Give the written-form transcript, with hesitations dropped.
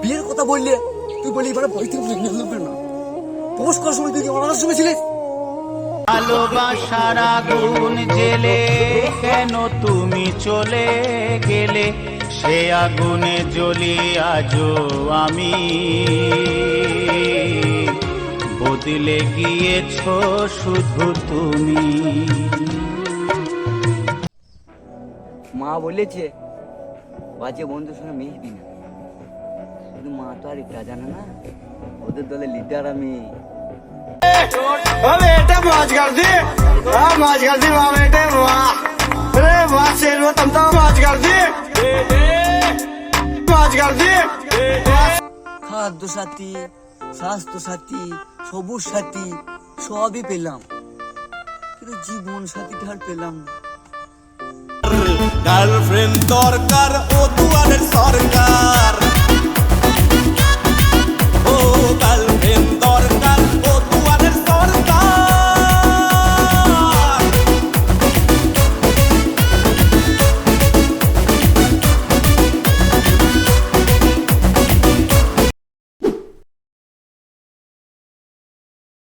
বিয়ের কথা বললে তুই বলি এবার বই থেকে নেবে না। পোস্ট করার সময় তুই কি আমার শুনেছিলিস? ভালোবাসার আগুন জেলে কেন তুমি চলে গেলে, সে আগুনে জ্বলি আজও আমি, বদলে গিয়েছো শুধু তুমি। মা বলেছে বাজে বন্ধুর সঙ্গে মিশবি না, কিন্তু মা তো আর এটা জানে না ওদের দলে লিডার আমি। बेटे मौज कर दी, मौज कर दी वाह बेटे वाह, अरे वाह शेर वो तुम तो मौज कर दी, मौज कर दी। খাদ্য সাথী, স্বাস্থ্য সাথী, সবুজ সাথী সবই পেলাম, কিন্তু জীবন সাথীটা আর পেলাম না। গার্লফ্রেন্ড দরকার ও দুয়ারের সরকার।